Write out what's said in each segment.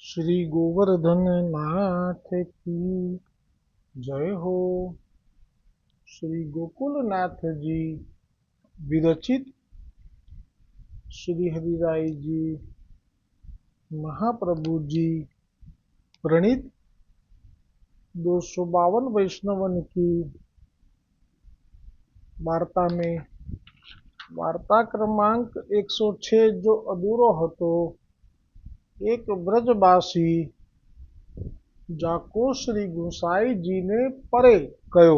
श्री गोवर्धन नाथ की जय हो। श्री गोकुलनाथ जी विरचित श्री हरिराय जी महाप्रभु जी प्रणीत 252 वैष्णवन की वार्ता में वार्ता क्रमांक 106 जो अधूरो હતો एक ब्रजवासी जाको श्री गोसाई जी ने परे कयो।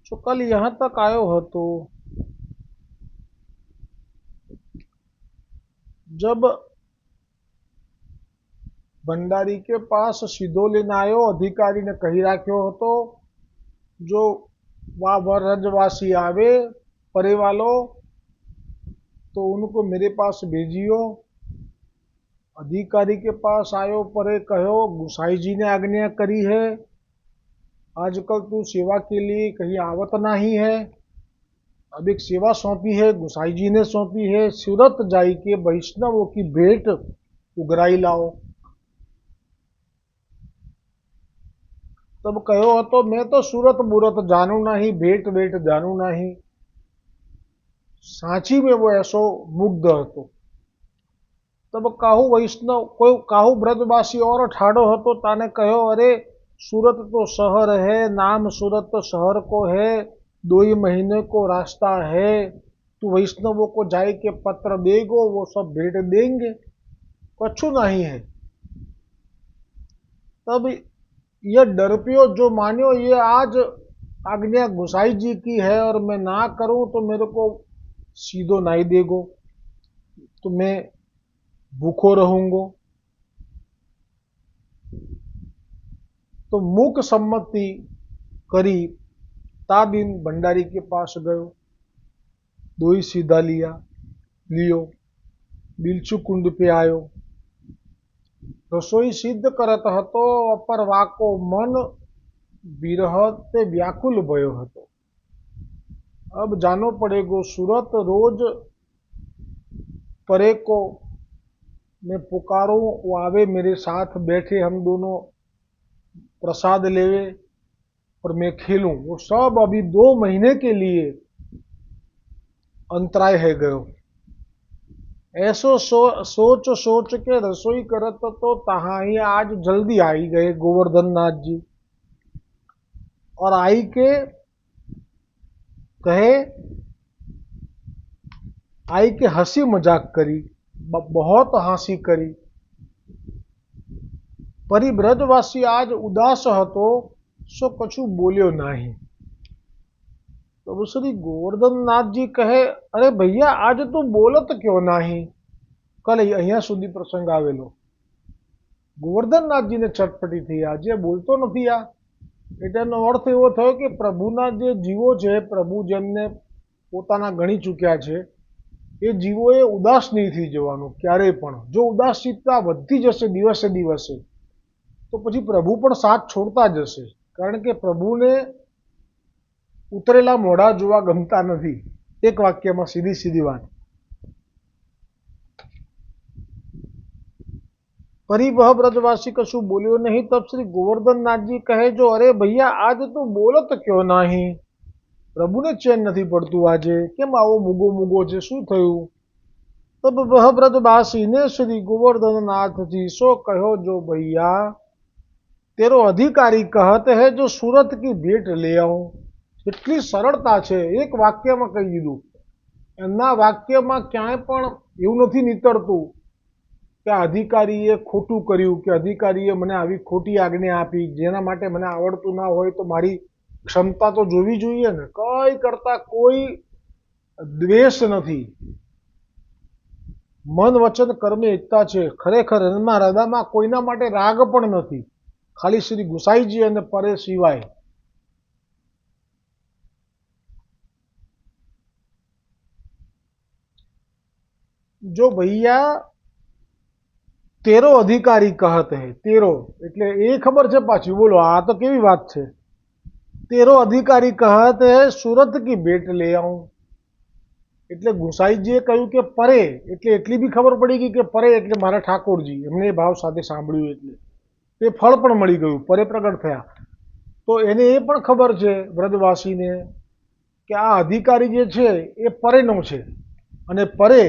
जो कल यहाँ तक आयो હતો जब भंडारी के पास सीधो लेने आयो अधिकारी ने कही राख्यो હતો जो वह ब्रजवासी आवे परे वालो तो उनको मेरे पास भेजियो। अधिकारी के पास आयो परे कहो गोसाई जी ने आज्ञा करी है आजकल तू सेवा के लिए कहीं आवत नहीं है। अब एक सेवा सौंपी है गोसाई जी ने सौंपी है सूरत जाई के वैष्णवों की भेंट उगराई लाओ। तब कहो तो मैं तो सूरत मूरत जानू नहीं भेंट भेंट जानू नहीं। सांची में वो ऐसो मुग्ध હતો। तब काहू वैष्णव कोई काहू ब्रजवासी और ठाड़ो હતો ताने कहो अरे सूरत तो शहर है नाम सूरत तो शहर को है 2 ही महीने को रास्ता है तू वैष्णवों को जाए के पत्र देगो वो सब भेंट देंगे कछु नहीं है। तब यह डरपियो जो मानियो ये आज आज्ञा गोसाई जी की है और मैं ना करूं तो मेरे को सीधो नहीं देगो तो मैं भूखो रहूंगो। तो मूक सम्मति करी ताबिन भंडारी के पास गयो। 2 ही सीधा लियो बिलचू कुंड पे आयो। रसोई सिद्ध करत હતો અપર વાકો मन विरह ते व्याकुल भयो હતો। अब जानो पड़ेगो सूरत रोज परे को मैं पुकारूं वो आवे मेरे साथ बैठे हम दोनों प्रसाद लेवे और मैं खेलूं वो सब अभी 2 महीने के लिए अंतराय है गयो। ऐसो सोच सोच के रसोई करत तो तहाँ ही आज जल्दी आई गए गोवर्धन नाथ जी और आई के कहे आई के हंसी मजाक करी बहुत हंसी करी। परी ब्रजवासी आज उदास હતો सो कछु बोलियो नहीं। तो श्री गोवर्धन नाथ जी कहे अरे भैया आज तू बोलत क्यों नहीं। कल अहिया सुधी प्रसंग आवेलो गोवर्धन नाथ जी ने चटपटी थी आज ये बोलतो नहीं आ एटनो अर्थ एवो थयो कि प्रभुना जे जीवो छे प्रभु जेमने पोताना गणी चूक्या छे ए जीवोए उदास नहीं थी जवानुं क्यारेय पण। जो उदासीता वधी जशे दिवसे दिवसे तो पछी प्रभु पण साथ छोड़ता जशे कारण के प्रभुने उतरेला मोढ़ा जोवा गमता नहीं। एक वाक्य में सीधी सीधी बात। परी वह ब्रजवासी कछु बोलियो नहीं। तब श्री गोवर्धन नाथ जी कहे जो अरे भैया आज तू बोलत क्यों नहीं। प्रभु ने चैन नहीं पड़तु आजे केम आवो मुगो मुगो छे शू थयुं। तब वह ब्रजवासी ने श्री गोवर्धन नाथ जी सो कहो जो भैया तेरो अधिकारी कहते है जो सूरत की भेंट ले आऊं। એટલી સરળતા છે એક વાક્યમાં કહી દીધું। એમના વાક્યમાં ક્યાંય પણ એવું નથી નીતરતું કે અધિકારીએ ખોટું કર્યું કે અધિકારીએ મને આવી ખોટી આજ્ઞા આપી જેના માટે મને આવડતું ના હોય તો મારી ક્ષમતા તો જોવી જોઈએ ને। કઈ કરતા કોઈ દ્વેષ નથી। મન વચન કર્મે એકતા છે ખરેખર એમના હૃદયમાં કોઈના માટે રાગ પણ નથી ખાલી શ્રી ગુસાઈજી અને પરે સિવાય। जो भैया तेरो अधिकारी कहते हैं तेरो એટલે એ खबर છે પાછી બોલો આ તો કેવી વાત છે। तेरो अधिकारी कहते हैं सूरत की भेंट ले आऊं એટલે ગુસાઈજીએ કહ્યું કે પરે, એટલે એટલી બી ખબર પડી ગઈ કે પરે એટલે મારા ઠાકોરજી, એમને એ ભાવ સાથે સાંભળ્યું એટલે તે ફળ પણ મળી ગયું, પરે પ્રગટ થયા. તો એને એ પણ ખબર છે વ્રજવાસીને કે આ અધિકારી જે છે એ પરેનો છે અને પરે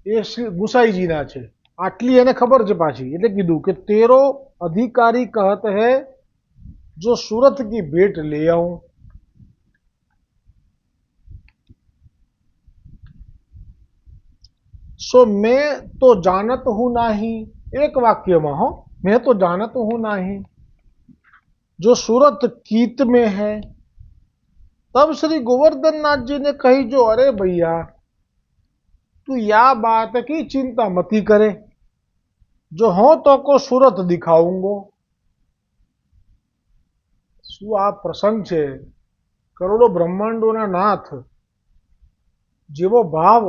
એ શ્રી ગુસાઈજીના છે, આટલી એને ખબર છે પાછી. એટલે કીધું કે તેરો અધિકારી કહત હે જો સુરત કી ભેટ લે આऊं. सो मैं तो जानत हूं नाही, एक वाक्यમાં हो, मैं तो जानत हूं नाही जो सूरत कीत में है. तब श्री गोवर्धन नाथ जी ने कही जो अरे भैया तू या बात की चिंता मती करे, जो हो तो को सूरत दिखाऊंगो. શું આ પ્રસંગ છે, કરોડો બ્રહ્માંડોના નાથ જેવો ભાવ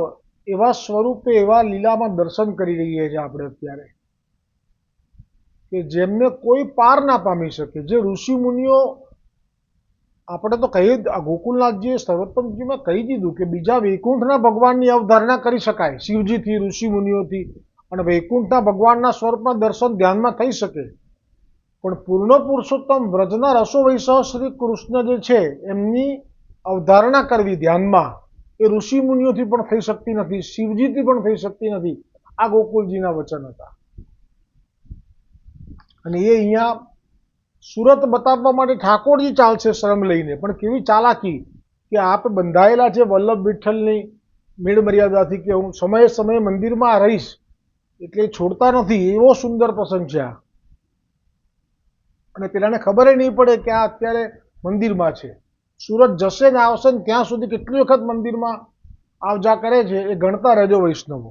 એવા સ્વરૂપે એવા લીલામાં દર્શન કરી રહીએ છીએ આપણે અત્યારે, કે જેમને કોઈ પાર ના પામી શકે. જે ઋષિ મુનિઓ, આપણે તો કહી ગોકુલનાથજીએ સર્વોત્તમજીમાં કહી દીધું કે બીજા વૈકુંઠના ભગવાનની અવધારણા કરી શકાય શિવજીથી, ઋષિ મુનિઓથી, અને વૈકુંઠના ભગવાનના સ્વરૂપમાં દર્શન ધ્યાનમાં થઈ શકે, પણ પૂર્ણ પુરુષોત્તમ વ્રજના રસો વૈસવ શ્રી કૃષ્ણ જે છે એમની અવધારણા કરવી ધ્યાનમાં, એ ઋષિ મુનિઓથી પણ થઈ શકતી નથી, શિવજીથી પણ થઈ શકતી નથી. આ ગોકુલજીના વચન હતા. અને એ અહીંયા સુરત બતાવવા માટે ઠાકોરજી ચાલશે શરમ લઈને, પણ કેવી ચાલાકી કે આપ બંધાયેલા છે વલ્લભ વિઠ્ઠલની મેળ મર્યાદાથી કે હું સમયે સમયે મંદિરમાં રહીશ, એટલે છોડતા નથી. એવો સુંદર પ્રસંગ છે આ. અને પેલાને ખબર નહીં પડે કે આ અત્યારે મંદિરમાં છે. સુરત જશે ને આવશે ને ત્યાં સુધી કેટલી વખત મંદિરમાં આવ જા કરે છે એ ગણતા રહેજો વૈષ્ણવો.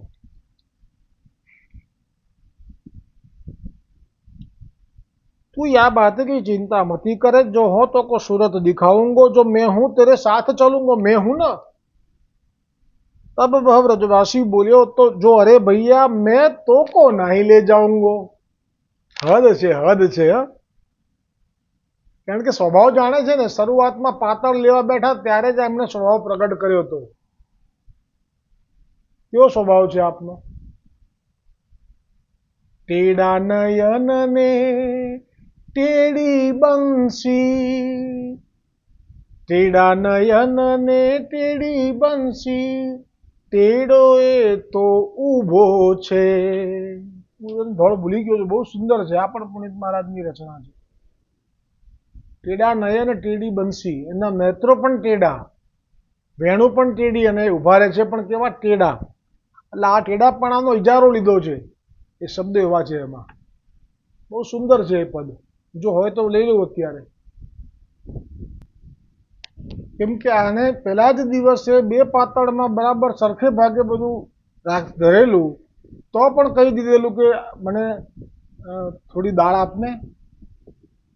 तू या बात की चिंता मती करे, जो हो तो को सूरत दिखाऊंगो, जो मैं हूं तेरे साथ चलूंगा, मैं हूं ना. तब वह व्रजवासी बोलियो तो जो अरे भैया मैं तो को नहीं ले जाऊंगो. હદ છે, હદ છે. કારણ કે સ્વભાવ જાણે છે ને, શરૂઆતમાં પાતળ લેવા બેઠા ત્યારે જ એમને સ્વભાવ પ્રગટ કર્યો હતો. કેવો સ્વભાવ છે આપનો? ટેડા નયન ને ટેડી બંસી, ટેડા નયન ને ટેડી બંસી, ટેડો એ તો ઊભો છે. હું થોડો ભૂલી ગયો છું, બહુ સુંદર છે. આ પણ પુનિત મહારાજની રચના છે. ટેડા નયન ટેડી બંસી, એના નેત્રો પણ ટેડા, વેણું પણ ટેડી, અને ઉભા રહે છે પણ કેવા ટેડા. એટલે આ ટેડાપણાનો ઇજારો લીધો છે, એ શબ્દ એવા છે એમાં. બહુ સુંદર છે એ પદ. જો હોય તો લઈ લઉં અત્યારે, કેમ કે આને પહેલા જ દિવસે બે પાતળમાં બરાબર સરખે ભાગે બધું ધરેલું, તો પણ કહી દીધેલું કે મને થોડી દાળ આપને,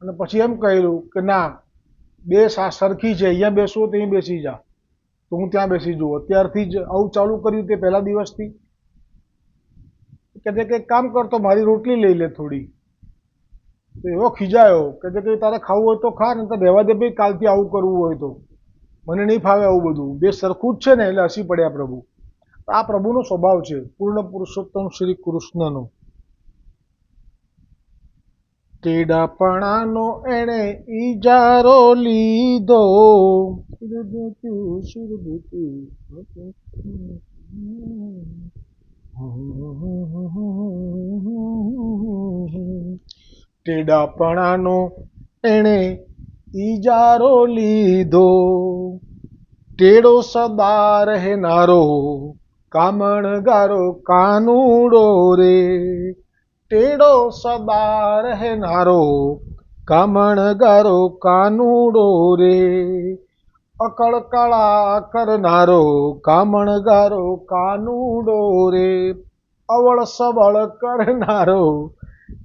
અને પછી એમ કહેલું કે ના બે સરખી છે, અહીંયા બેસવું તો અહીં બેસી જા, તો હું ત્યાં બેસી જઉં. અત્યારથી જ આવું ચાલુ કર્યું તે પહેલા દિવસથી. કે જે કંઈક કામ કરતો, મારી રોટલી લઈ લે થોડી. તો એવો ખીજાયો કે જે કંઈ તારે ખાવું હોય તો ખા, ને તો રહેવા દે ભાઈ, કાલથી આવું કરવું હોય તો, મને નહીં ફાવે આવું બધું. બે સરખું જ છે ને, એટલે હસી પડ્યા પ્રભુ. આ પ્રભુનો સ્વભાવ છે, પૂર્ણ પુરુષોત્તમ શ્રી કૃષ્ણનો. ટેડાપણાનો એણે ઈજારો લીધો, ટેડાપણાનો એણે ઈજારો લીધો, ટેડો સદા રહેનારો કામણગારો કાનુડો રે, ટેડો સદા રહેનારો કામણગારો કાનુડો રે, અકળકળા કરનારો કામણગારો કાનુડો રે, અવળ સવળ કરનારો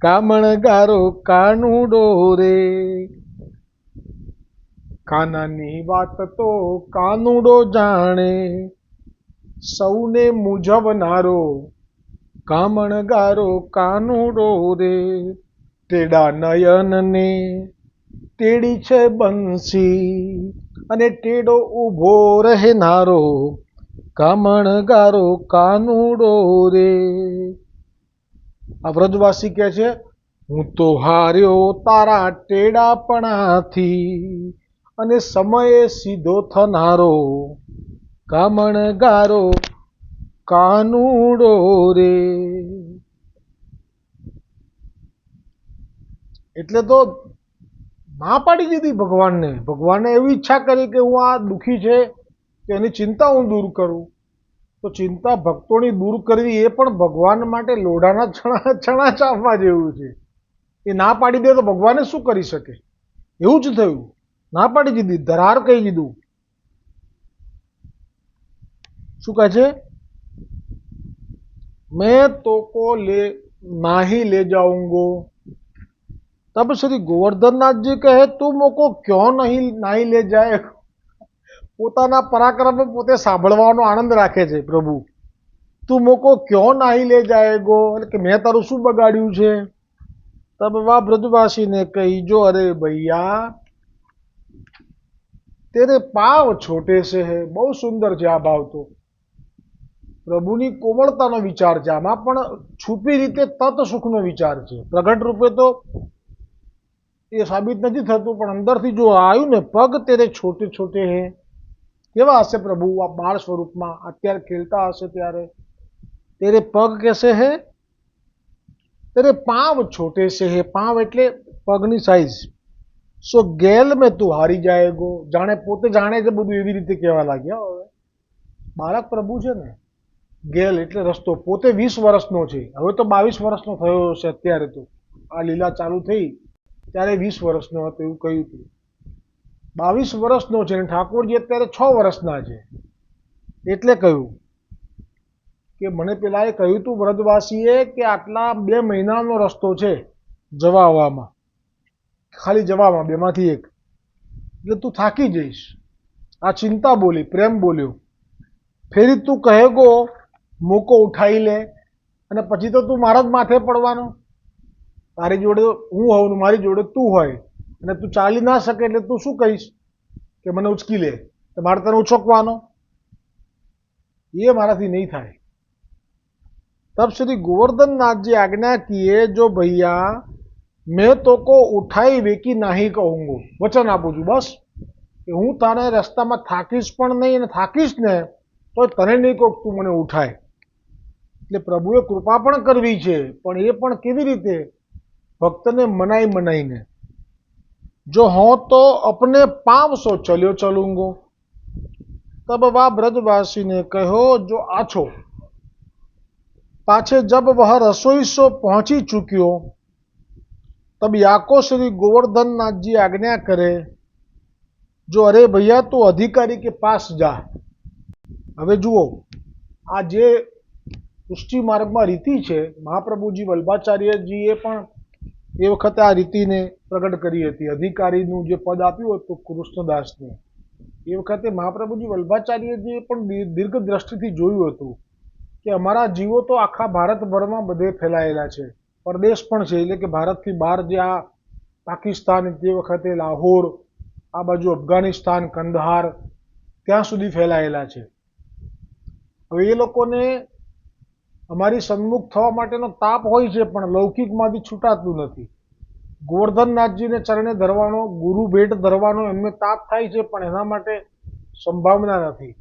કામણગારો કાનુડો રે. કાનાની વાત તો કાનુડો જાણે, સૌને મૂંઝવનારો કામણગારો કાનુડો રે, ટેડા નયન ને ટેડી છે બંસી, અને ટેડો ઊભો રહેનારો કામણગારો કાનુડો રે. આ વ્રજવાસી કહે છે, હું તો હાર્યો તારા ટેડાપણાથી અને સમયે સીધો થનારો કામણગારો કાનુડો રે. એટલે તો ના પાડી દીધી ભગવાનને. ભગવાને એવી ઈચ્છા કરી કે હું આ દુઃખી છે તેની ચિંતા હું દૂર કરું. તો ચિંતા ભક્તોની દૂર કરવી એ પણ ભગવાન માટે લોઢાના ચણા ચાવવા જેવું છે. એ ના પાડી દે તો ભગવાને શું કરી શકે? એવું જ થયું. ના પાડી દીધી, ધરાર કહી દીધું. શું કહે છે? मैं तो को ले नाही ले जाऊंगो. तब श्री गोवर्धन नाथ जी कहे તું મોકો ક્यों નહીં લે જાય. પોતાના પરાક્રમ પોતે સાંભળવાનો આનંદ રાખે છે પ્રભુ. તું મોકો ક્यों નહીં લે જાયગો, એટલે કે મેં તારું શું બગાડ્યું છે. તબ વા બ્રજવાસી ને કહી જો અરે ભૈયા તેરે પાવ છોટે સે હે. બહુ સુંદર છે આ ભાવ. તો પ્રભુની કોમળતાનો વિચાર છે આમાં, પણ છુપી રીતે તત સુખનો વિચાર છે. પ્રગટ રૂપે તો એ સાબિત નથી થતું, પણ અંદરથી જો આવ્યું ને, પગ તેરે છોટે છોટે હે. કેવા હશે પ્રભુ આ બાળ સ્વરૂપમાં અત્યારે ખેલતા હશે ત્યારે. તેરે પગ કેસે હે, તેરે પાંવ છોટે સે હે. પાંવ એટલે પગની સાઈઝ. સો ગેલ મેં તું હારી જાયગો. જાણે પોતે જાણે છે બધું, એવી રીતે કહેવા લાગ્યા. હવે બાળક પ્રભુ છે ને, ગેલ એટલે રસ્તો. પોતે 20 વર્ષનો છે, હવે તો 22 વર્ષનો થયો છે અત્યારે. તો આ લીલા ચાલુ થઈ ત્યારે 20 વર્ષનો હતો એવું કહ્યું હતું. 22 વર્ષનો છે અને ઠાકોરજી અત્યારે 6 વર્ષના છે. એટલે કહ્યું કે મને પેલા એ કહ્યું હતું વ્રજવાસીએ કે આટલા 2 મહિનાનો રસ્તો છે જવા આવવામાં, ખાલી જવામાં, બેમાંથી એક. એટલે તું થાકી જઈશ. આ ચિંતા બોલી, પ્રેમ બોલ્યો. ફેરી તું કહેગો મોકો ઉઠાઈ લે, અને પછી તો તું મારા જ માથે પડવાનો. તારી જોડે હું હોઉં ને મારી જોડે તું હોય, અને તું ચાલી ના શકે એટલે તું શું કહીશ કે મને ઉચકી લે, તો મારે તને ઉછકવાનો. ये મારાથી નહીં થાય. तब श्री गोवर्धन नाथ जी आज्ञा किए जो भैया मैं तो को उठाई वेकी नहीं कहूंगो. वचन આપું છું બસ કે હું તારે રસ્તામાં થાકીશ પણ નહીં, અને થાકીશ ને તો તને નહીં કહું તું મને ઉઠાય. એટલે પ્રભુએ કૃપા પણ કરવી છે, પણ એ પણ કેવી રીતે? ભક્તને મનાઈને. જો હો તો અપને 500 ચલ્યો ચલુંગો. तब वह ब्रजवासी ने कहो जो आछो. पाछे जब वह रसोई सो पहुंची चुक्यो तब याको श्री गोवर्धन नाथ जी आज्ञा करे जो अरे भैया तू अधिकारी के पास जा. હવે જુઓ, આ જે પુષ્ટિ માર્ગમાં રીતિ છે, મહાપ્રભુજી વલ્ભાચાર્યજીએ પણ એ વખતે આ રીતિને પ્રગટ કરી હતી. અધિકારીનું જે પદ આપ્યું હતું કૃષ્ણદાસને, એ વખતે મહાપ્રભુજી વલ્ભાચાર્યજીએ પણ દીર્ઘ દ્રષ્ટિથી જોયું હતું કે અમારા જીવો તો આખા ભારતભરમાં બધે ફેલાયેલા છે, પરદેશ પણ છે. એટલે કે ભારતથી બહાર જે આ પાકિસ્તાન, તે વખતે લાહોર, આ બાજુ અફઘાનિસ્તાન, કંદહાર, ત્યાં સુધી ફેલાયેલા છે. હવે એ લોકોને અમારી સન્મુખ થવા માટેનો તાપ હોય છે, પણ લૌકિકમાંથી છૂટાતું નથી. ગોવર્ધનનાથજીને ચરણે ધરવાનો, ગુરુ ભેટ ધરવાનો એમને તાપ થાય છે, પણ એના માટે સંભાવના નથી.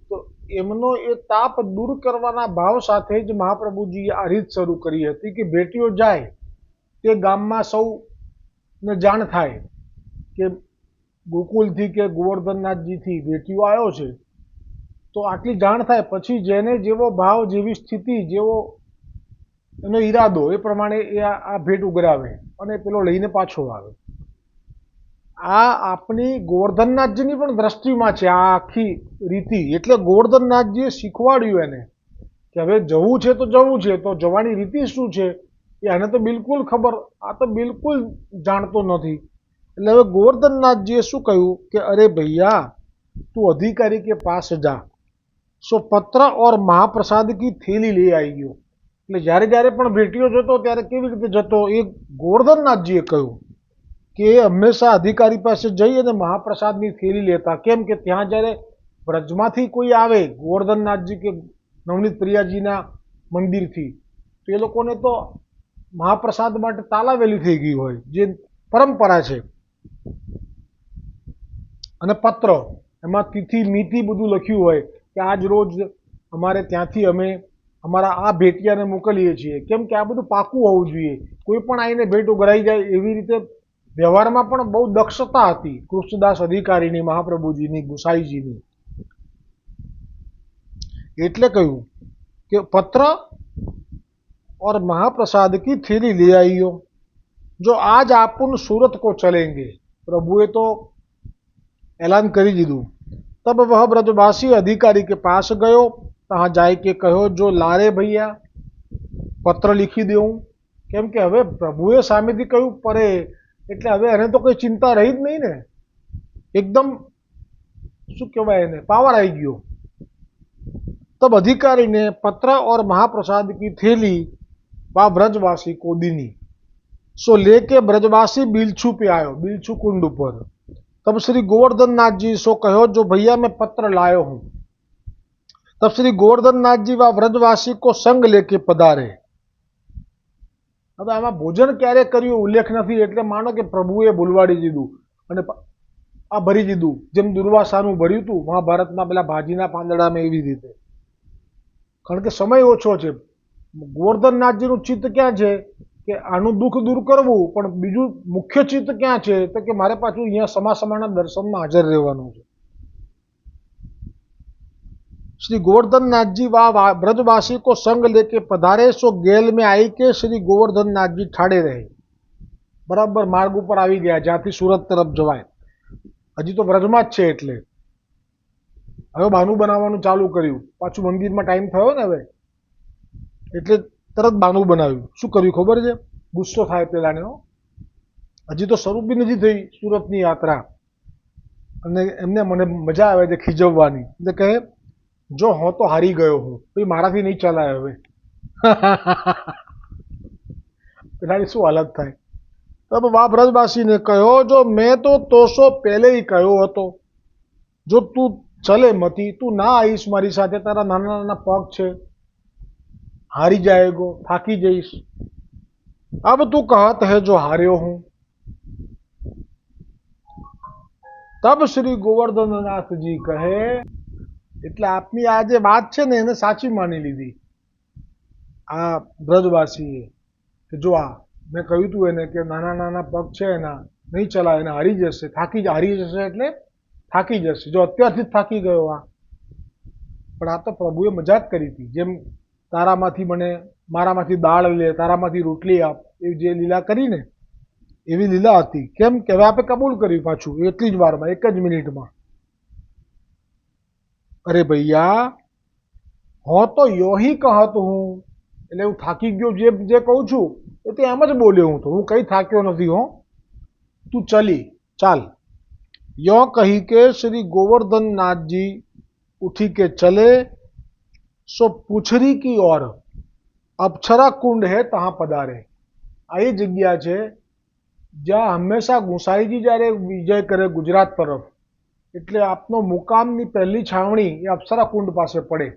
તો એમનો એ તાપ દૂર કરવાના ભાવ સાથે જ મહાપ્રભુજીએ આ રીત શરૂ કરી હતી કે ભેટીઓ જાય તે ગામમાં સૌને જાણ થાય કે ગોકુલથી કે ગોવર્ધનનાથજીથી ભેટીઓ આવ્યો છે. તો આટલી જાણ થાય પછી જેને જેવો ભાવ, જેવી સ્થિતિ, જેવો એનો ઈરાદો, એ પ્રમાણે એ આ ભેટ ઉઘરાવે અને પેલો લઈને પાછો આવે. આ આપણી ગોવર્ધનનાથજીની પણ દ્રષ્ટિમાં છે આ આખી રીતિ. એટલે ગોવર્ધનનાથજીએ શીખવાડ્યું એને કે હવે જવું છે તો જવું છે, તો જવાની રીતિ શું છે એ આને તો બિલકુલ ખબર, આ તો બિલકુલ જાણતો નથી. એટલે હવે ગોવર્ધનનાથજીએ શું કહ્યું કે અરે ભૈયા તું अधिकारी के पास जा. સો પત્ર ઓર મહાપ્રસાદ કી થેલી લઈ આવી ગયો. એટલે જ્યારે જ્યારે પણ ભેટીઓ જતો ત્યારે કેવી રીતે જતો એ ગોવર્ધનનાથજીએ કહ્યું કે એ હંમેશા અધિકારી પાસે જઈ અને મહાપ્રસાદની થેલી લેતા. કેમ કે ત્યાં જ્યારે બ્રજમાંથી કોઈ આવે ગોવર્ધનનાથજી કે નવનીત પ્રિયાજીના મંદિરથી, તો એ લોકોને તો મહાપ્રસાદ માટે તાલાવેલી થઈ ગઈ હોય, જે પરંપરા છે. અને પત્ર, એમાં તિથિ મિતિ બધું લખ્યું હોય કે આજ રોજ અમારે ત્યાંથી અમે અમારા આ ભેટિયાને મોકલીએ છીએ. કેમ કે આ બધું પાકું હોવું જોઈએ. કોઈ પણ આવીને ભેટ ઉઘરાઈ જાય એવી રીતે વ્યવહારમાં પણ બહુ દક્ષતા હતી કૃષ્ણદાસ અધિકારીની, મહાપ્રભુજીની, ગુસાઈજીની. એટલે કહ્યું કે પત્ર और महाप्रसाद की थैली ले आइयो, जो आज आपुन सूरत को चलेंगे. प्रभुए तो ऐलान કરી દીધું. तब वह ब्रजवासी अधिकारी के पास गयो, तहाँ जाय के कहो जो लारे भैया પત્ર લીખી દેવું. કેમ કે હવે પ્રભુએ સામેથી કહ્યું પરે, એટલે હવે એને તો કોઈ ચિંતા રહી જ નહીં ને. એકદમ શું કહેવાય એને, પાવર આવી ગયો. तब अधिकारी ने पत्र और महाप्रसाद की थैली वह ब्रजवासी को दीनी. सो लेके ब्रजवासी बिलछू पे आयो, बिलछू कुंड पर. तब श्री गोवर्धन नाथ जी सो कहो जो भैया मैं पत्र लायो हूं. तब श्री गोवर्धन नाथ जी वह ब्रजवासी को संग लेके पधारे. હવે આમાં ભોજન ક્યારે કર્યું ઉલ્લેખ નથી, એટલે માનો કે પ્રભુએ બોલવાડી દીધું અને આ ભરી દીધું, જેમ દુર્વાસાનું ભર્યું હતું મહાભારતમાં પેલા ભાજીના પાંદડામાં, એવી રીતે. કારણ કે સમય ઓછો છે. ગોવર્ધનનાથજીનું ચિત્ત ક્યાં છે કે આનું દુઃખ દૂર કરવું, પણ બીજું મુખ્ય ચિત્ત ક્યાં છે તો કે મારે પાછું અહીંયા સમાસમાના દર્શનમાં હાજર રહેવાનું છે. श्री गोवर्धन नाथ जी वह ब्रजवासी को संग लेके पधारे. सो गेल में आई के श्री गोवर्धन नाथ जी ठाड़े रहे. बराबर मार्ग ઉપર આવી ગયા જ્યાંથી સુરત તરફ જવાય. હજી તો બ્રજમાં જ છે, એટલે હવે બાનું બનાવવાનું ચાલુ કર્યું. પાછું મંદિરમાં ટાઈમ થયો ને હવે, એટલે તરત બાનું બનાવ્યું. શું કર્યું ખબર છે? ગુસ્સો થાય પેલાને. હજી તો શરૂ બી નથી થઈ સુરતની યાત્રા, અને એમને મને મજા આવે છે ખીજવવાની. એટલે કહે જો હું તો હારી ગયો હું, ભાઈ મારાથી નહીં ચલાય હવે. પેલાની શું હાલત થાય. તબ વા બ્રજવાસીને કહ્યો જો મેં તો 300 પહેલે ही કહ્યો હતો, જો તું ચલે મતી, તું ના આવીશ મારી સાથે, તારા નાના નાના પગ છે, હારી જાएगो, થાકી જઈશ. अब तू कहत है जो हार्यो हूं. तब श्री गोवर्धननाथजी કહે, એટલે આપની આ જે વાત છે ને એને સાચી માની લીધી આ બ્રજવાસીએ, કે જો આ મેં કહ્યું તું એને કે નાના નાના પગ છે એના, નહીં ચલાય, એને હારી જશે, હારી જશે એટલે થાકી જશે. જો અત્યારથી જ થાકી ગયો આ. પણ આ તો પ્રભુએ મજાક કરી હતી, જેમ તારામાંથી મને મારામાંથી દાળ લે, તારામાંથી રોટલી આપ, એ જે લીલા કરીને એવી લીલા હતી. કેમ કે હવે આપણે કબૂલ કર્યું પાછું એટલી જ વારમાં, એક જ મિનિટમાં. અરે ભૈયા હું તો યો ही कहत हूं, એટલે હું થાકી ગયો, જે કહું છું એ તો એમ જ બોલ્યો હું, તો હું કઈ થાક્યો નથી હો. તું ચલી ચાલ. યો કહી કે શ્રી गोवर्धन नाथ जी उठी के चले. सो पुछरी की ओर अप्सरा कुंड है तहाँ पधारे. આ એ જગ્યા છે જ્યાં હંમેશા ગુસાઈજી જ્યારે વિજય કરે ગુજરાત તરફ, એટલે આપનો મુકામની પહેલી છાવણી એ અપ્સરા કુંડ પાસે પડે.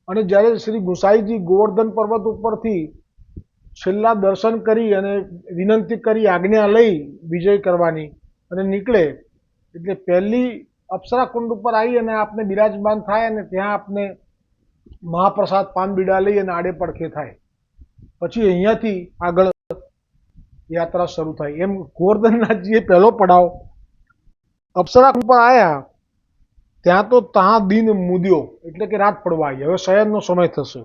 અને જ્યારે શ્રી ગુસાઈજી ગોવર્ધન પર્વત ઉપરથી છેલ્લા દર્શન કરી અને વિનંતી કરી, આજ્ઞા લઈ વિજય કરવાની અને નીકળે, એટલે પહેલી અપ્સરા કુંડ ઉપર આવી અને આપને બિરાજમાન થાય, અને ત્યાં આપને મહાપ્રસાદ પાન બીડા લઈ અને આડે પડખે થાય. પછી અહીંયાથી આગળ યાત્રા શરૂ થાય. એમ ગોવર્ધનનાથજીએ પહેલો પડાવ અપ્સરા કુંડ પર આવ્યા, ત્યાં તો તહાં દિન મુદ્યો, એટલે કે રાત પડવા આવી, હવે શયનનો સમય થશે.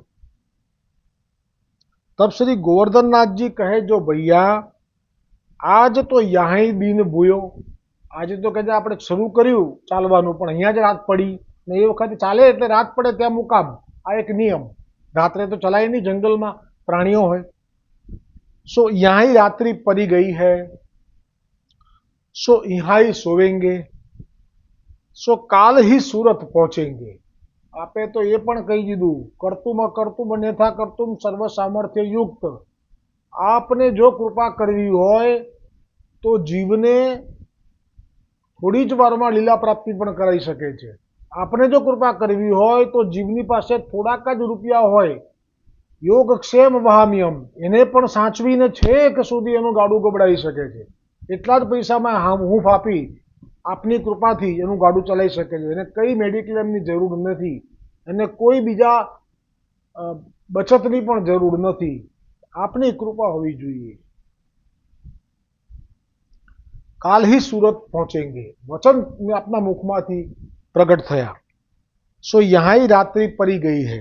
તબ શ્રી ગોવર્ધનનાથજી કહે જો ભૈયા આજ તો યહાં દિન ભૂયો. આજે તો કહે આપણે શરૂ કર્યું ચાલવાનું, પણ અહીંયા જ રાત પડી, ને એ વખતે ચાલે એટલે રાત પડે ત્યાં મુકામ. આ એક નિયમ, રાત્રે તો ચલાય નહીં, જંગલમાં પ્રાણીઓ હોય. सो यहाँ ही रात्रि पड़ी गई है, सो यहाँ ही सोवेंगे, सो काल ही सूरत पहुंचेंगे. आपे तो ये पण कही दीधुं, कर्तुम अकर्तुम अन्यथा कर्तुम सर्व सामर्थ्य युक्त. आपने जो कृपा करवी होय तो जीवने थोड़ी ज वारमां लीला प्राप्ति पण कराई शके छे. આપણે જો કૃપા કરવી હોય તો જીવની પાસે થોડાક જ રૂપિયા હોય, યોગક્ષેમ વહામ્યમ, એને પણ સાચવીને છેક સુધી એનું ગાડું ગબડાવી શકે છે. એટલા જ પૈસામાં હૂંફ આપી આપની કૃપાથી એનું ગાડું ચલાવી શકે છે. એને કઈ મેડિક્લેમની જરૂર નથી, એને કોઈ બીજા બચતની પણ જરૂર નથી. આપની કૃપા હોવી જોઈએ. કાલ ही सूरत पहुंचेंगे, वचन अपना मुखમાંથી प्रकट થયા. सो यहाँ ही रात्रि पड़ी गई है,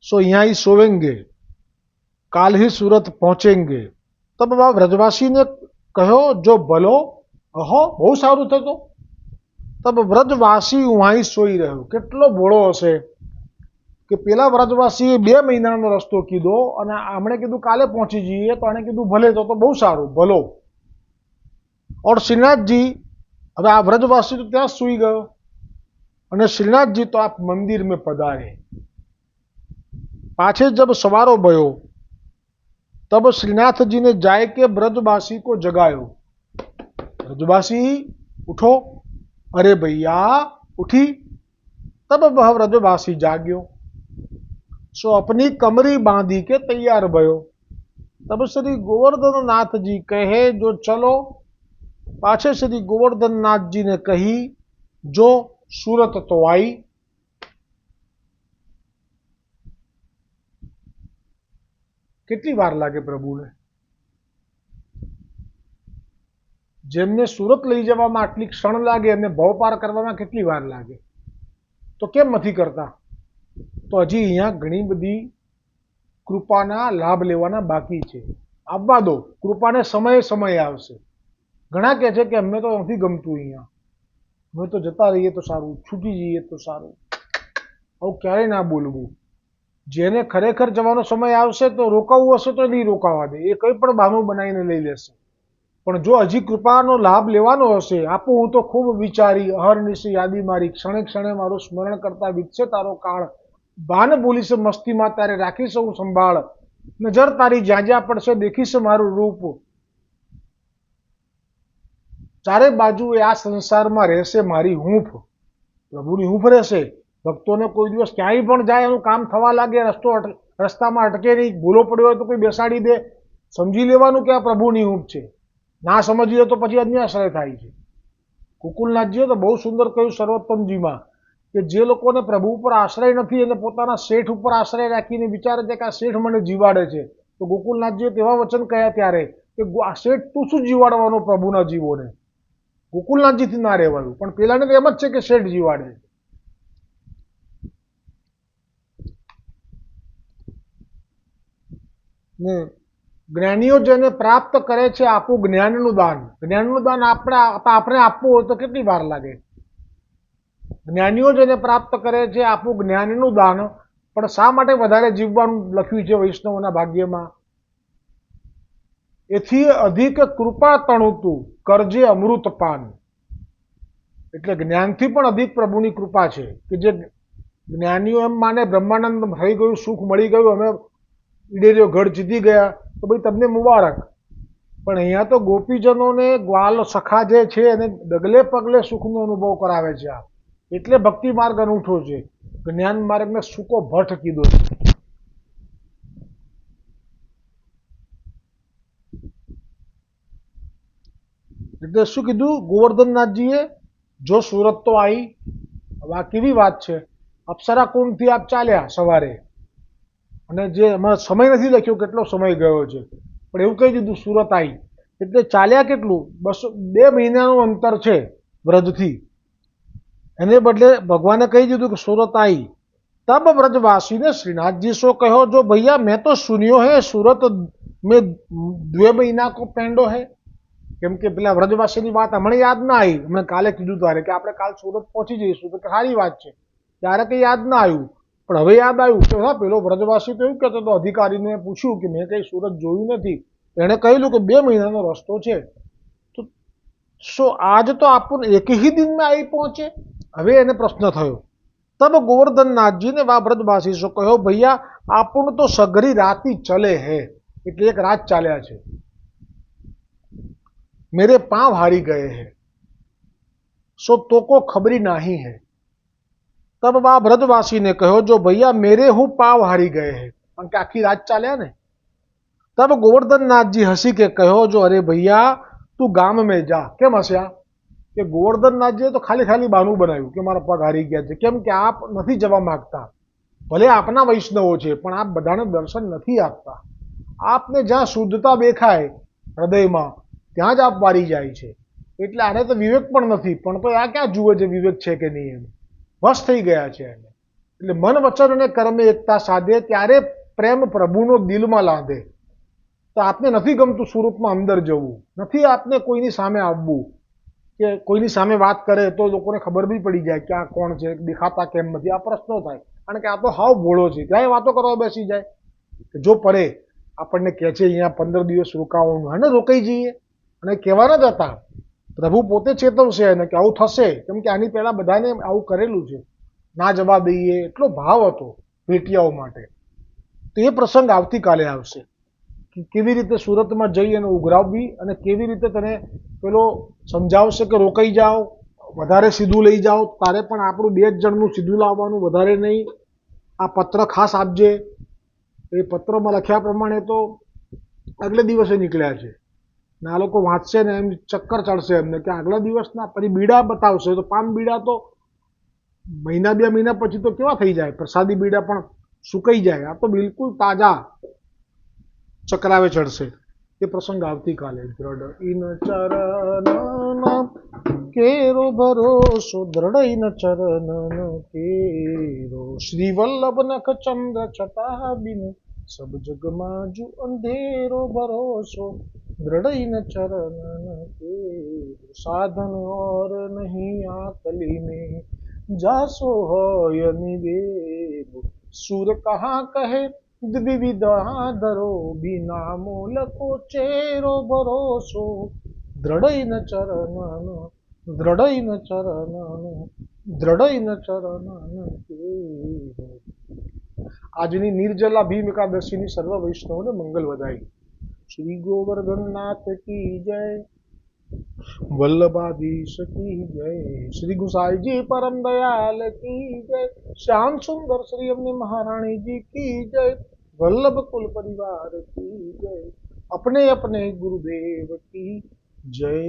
सो यहाँ ही सोएंगे, काल ही सूरत पहुंचेंगे. तब वह व्रजवासी ने कहो जो भलो, अहो બહુ સારું થતો. તબ વ્રજવાસી વહાં સોઈ રહ્યો. કેટલો ભોળો હશે કે પેલા વ્રજવાસીએ 2 મહિનાનો રસ્તો કીધો અને આમણે કીધું કાલે પહોંચી જઈએ, તો આણે કીધું ભલે, તો બહુ સારું, ભલો. और श्रीनाथ जी, હવે આ વ્રજવાસી તો ત્યાં સૂઈ ગયો અને श्रीनाथ जी तो आप मंदिर में पधारे. पाछे जब सवारो भयो तब श्रीनाथ जी ने जाए के ब्रजवासी को जगायो. ब्रजवासी उठो, अरे भैया उठी. तब वह ब्रजवासी जाग्यो, सो अपनी कमरी बांधी के तैयार भयो. तब श्री गोवर्धन नाथ जी कहे जो चलो. पाछे श्री गोवर्धन नाथ जी ने कही जो सूरत तो आई. કેટલી વાર લાગે પ્રભુને? જેમને સુરત લઈ જવામાં આટલી ક્ષણ લાગે, એમને ભવ પાર કરવામાં કેટલી વાર લાગે? તો કેમ નથી કરતા? તો હજી અહીંયા ઘણી બધી કૃપાના લાભ લેવાના બાકી છે. આવવા દો, કૃપાને સમયે સમયે આવશે. ઘણા કહે છે કે અમને તો નથી ગમતું અહીંયા, અમે તો જતા રહીએ તો સારું, છૂટી જઈએ તો સારું. આવું ક્યારેય ના બોલવું. જેને ખરેખર જવાનો સમય આવશે તો રોકાવું હશે તો નહીં રોકાવા દે, એ કંઈ પણ બહાનું બનાવીને લઈ લેશે. પણ જો હજી કૃપાનો લાભ લેવાનો હશે, આપું હું તો ખૂબ વિચારી, અહર્નિશી યાદી મારી, ક્ષણે ક્ષણે મારું સ્મરણ કરતા વીતશે તારો કાળ. ભાન બોલીશ મસ્તીમાં તારે રાખીશ હું સંભાળ, નજર તારી જ્યાં જ્યાં પડશે દેખીશ મારું રૂપ. ચારે બાજુ આ સંસારમાં રહેશે મારી હૂંફ, પ્રભુની હૂંફ રહેશે. ભક્તોને કોઈ દિવસ ક્યાંય પણ જાય એનું કામ થવા લાગે, રસ્તામાં અટકે નહીં, ભૂલો પડ્યો હોય તો કોઈ બેસાડી દે, સમજી લેવાનું કે આ પ્રભુની હૂંફ છે. ના સમજીએ તો પછી અન્યાશ્રય થાય છે. ગોકુલનાથજીએ તો બહુ સુંદર કહ્યું સર્વોત્તમજીમાં કે જે લોકોને પ્રભુ ઉપર આશ્રય નથી અને પોતાના શેઠ ઉપર આશ્રય રાખીને વિચારે છે કે આ શેઠ મને જીવાડે છે, તો ગોકુલનાથજીએ તેવા વચન કહ્યા ત્યારે કે આ શેઠ તું શું જીવાડવાનો પ્રભુના જીવોને? ગોકુલનાથજીથી ના રહેવાયું, પણ પેલાને તો એમ જ છે કે શેઠ જીવાડે. ને જ્ઞાનીઓ જેને પ્રાપ્ત કરે છે આપું જ્ઞાનનું દાન. જ્ઞાનનું દાન આપણે આપવું હોય તો કેટલી વાર લાગે? જ્ઞાનીઓ જેને પ્રાપ્ત કરે છે આપું જ્ઞાનનું દાન. પણ શા માટે વધારે જીવવાનું લખ્યું છે વૈષ્ણવના ભાગ્યમાં? એથી અધિક કૃપા તણુતું કરજે અમૃત પાન. એટલે જ્ઞાનથી પણ અધિક પ્રભુની કૃપા છે કે જે જ્ઞાનીઓ એમ માને બ્રહ્માનંદ થઈ ગયું, સુખ મળી ગયું, અમે ઈડેરીઓ ઘર જીતી ગયા, તો ભાઈ તમને મુબારક. પણ અહીંયા તો ગોપીજનોને ગ્વાલ સખા જે છે એને ડગલે પગલે સુખનો અનુભવ કરાવે છે. આ એટલે ભક્તિ માર્ગ અનૂઠો છે. જ્ઞાન માર્ગને સૂકો ભટ્ટ કીધો છે. એટલે શું કીધું ગોવર્ધનનાથજીએ? જો સુરત તો આવી. હવે આ કેવી વાત છે? અપ્સરા કુંડથી આપ ચાલ્યા સવારે, અને જે એમાં સમય નથી લખ્યો કેટલો સમય ગયો છે, પણ એવું કહી દીધું સુરત આવી. એટલે ચાલ્યા કેટલું? 2 મહિનાનું અંતર છે વ્રજથી. એને બદલે ભગવાને કહી દીધું કે સુરત આવી. तब व्रजवासी ने श्रीनाथ जी सो कहो जो भैया मैं तो सुनियो है सूरत में 2 महीना को पेंडो है. કેમ કે પેલા વ્રજવાસીની વાત હમણાં યાદ ના આવી. હમણાં કાલે કીધું ત્યારે કે આપણે કાલ સુરત પહોંચી જઈશું, તો સારી વાત છે. ત્યારે કંઈ યાદ ના આવ્યું, પણ હવે યાદ આવ્યું કે હા પેલો વ્રજવાસી તો એવું કહેતો હતો, અધિકારીને પૂછ્યું કે મેં કંઈ સુરત જોયું નથી. એણે કહેલું કે 2 મહિનાનો રસ્તો છે. તો સો આજ તો આપણને એક ही दिन में આવી પહોંચે? હવે એને પ્રશ્ન થયો. तब गोवर्धन जी ने वह व्रजवासी से कहो भैया आपण तो सगरी राती चले है, એટલે એક રાત ચાલ્યા છે. मेरे पांव हारी गए हैं, सो तो को खबरी नहीं है. तब वह ब्रजवासी ने कहो जो भैया मेरे हूँ पाव हारी गए हैं, કારણ કે આખી રાત ચાલ્યા ને। तब गोवर्धन नाथ जी हसी के कहो जो अरे भैया तू गाम में जा। केम हस्या કે ગોવર્ધનનાથજીએ તો ખાલી ખાલી બાનું બનાવ્યું કે મારા પગ હારી ગયા છે, કેમ કે આપ નથી જવા માંગતા, ભલે આપના વૈષ્ણવો છે પણ આપ બધાને દર્શન નથી આપતા, આપને જ્યાં શુદ્ધતા દેખાય હૃદયમાં ત્યાં જ આપ વારી જાય છે, એટલે આને તો વિવેક પણ નથી, પણ તો આ ક્યાં જુએ છે વિવેક છે કે નહીં, એમ વશ થઈ ગયા છે એને। એટલે મન વચન અને કર્મે એકતા સાધે ત્યારે પ્રેમ પ્રભુનો દિલમાં લાંધે। તો આપને નથી ગમતું સુરતમાં અંદર જવું, નથી આપને કોઈની સામે આવવું, કે કોઈની સામે વાત કરે તો લોકોને ખબર બી પડી જાય કે આ કોણ છે, દેખાતા કેમ નથી, આ પ્રશ્નો થાય, કારણ કે આ તો હાવ ભોળો છે, ત્યાં વાતો કરવા બેસી જાય। જો પડે આપણને કહે છે અહીંયા 15 દિવસ રોકાવાનું, અને રોકાઈ જઈએ, અને કહેવાના જ હતા, પ્રભુ પોતે ચેતવશે એને કે આવું થશે, કેમ કે આની પહેલા બધાને આવું કરેલું છે, ના જવા દઈએ, એટલો ભાવ હતો ભેટિયાઓ માટે। તો એ પ્રસંગ આવતીકાલે આવશે, કેવી રીતે સુરતમાં જઈ અને ઉઘરાવવી, અને કેવી રીતે તને પેલો સમજાવશે કે રોકાઈ જાઓ, વધારે સીધું લઈ જાઓ, તારે પણ આપણું 2 જ જણનું સીધું લાવવાનું, વધારે નહીં, આ પત્ર ખાસ આપજે। એ પત્રમાં લખ્યા પ્રમાણે તો આગલે દિવસે નીકળ્યા છે, ને આ લોકો વાંચશે ને એમ ચક્કર ચડશે એમને કે આગલા દિવસના પછી બીડા બતાવશે, તો પામ બીડા તો મહિના 2 મહિના પછી તો કેવા થઈ જાય, પ્રસાદી બીડા પણ સુકાઈ જાય, આ તો બિલકુલ તાજા ચક્રાવે ચડશે। એ પ્રસંગ આવતીકાલે। દ્રઢ ઇન ચરણ કેરો ભરોસો, દ્રઢ ઇન ચરણ કેરો, શ્રી વલ્લભ નખ ચંદ્ર છટા બિન સબ જગમાં જુ અંધેરો ભરોસો, દ્રઢ ઇન ચરણ કેરો, સાધન और नहीं आकली में जासो હોય નિવેદો, સુર કહા કહે દ્વિવિધાધરો, बिना मूल को चेरो भरोसो, દ્રઢ ઇન ચરણ, દ્રઢ ઇન ચરણ, દ્રઢ ઇન ચરણ કેરો। આજની નિર્જલા ભીમ એકાદશીની સર્વ વૈષ્ણવોને મંગલ વધાઈ। શ્રી ગોવર્ધનનાથ કી જય, वल्लभाधीश की जय, श्री गुसाई जी परम दयाल की जय, श्याम सुंदर श्री अपने महारानी जी की जय, वल्लभ कुल परिवार की जय, अपने अपने गुरुदेव की जय।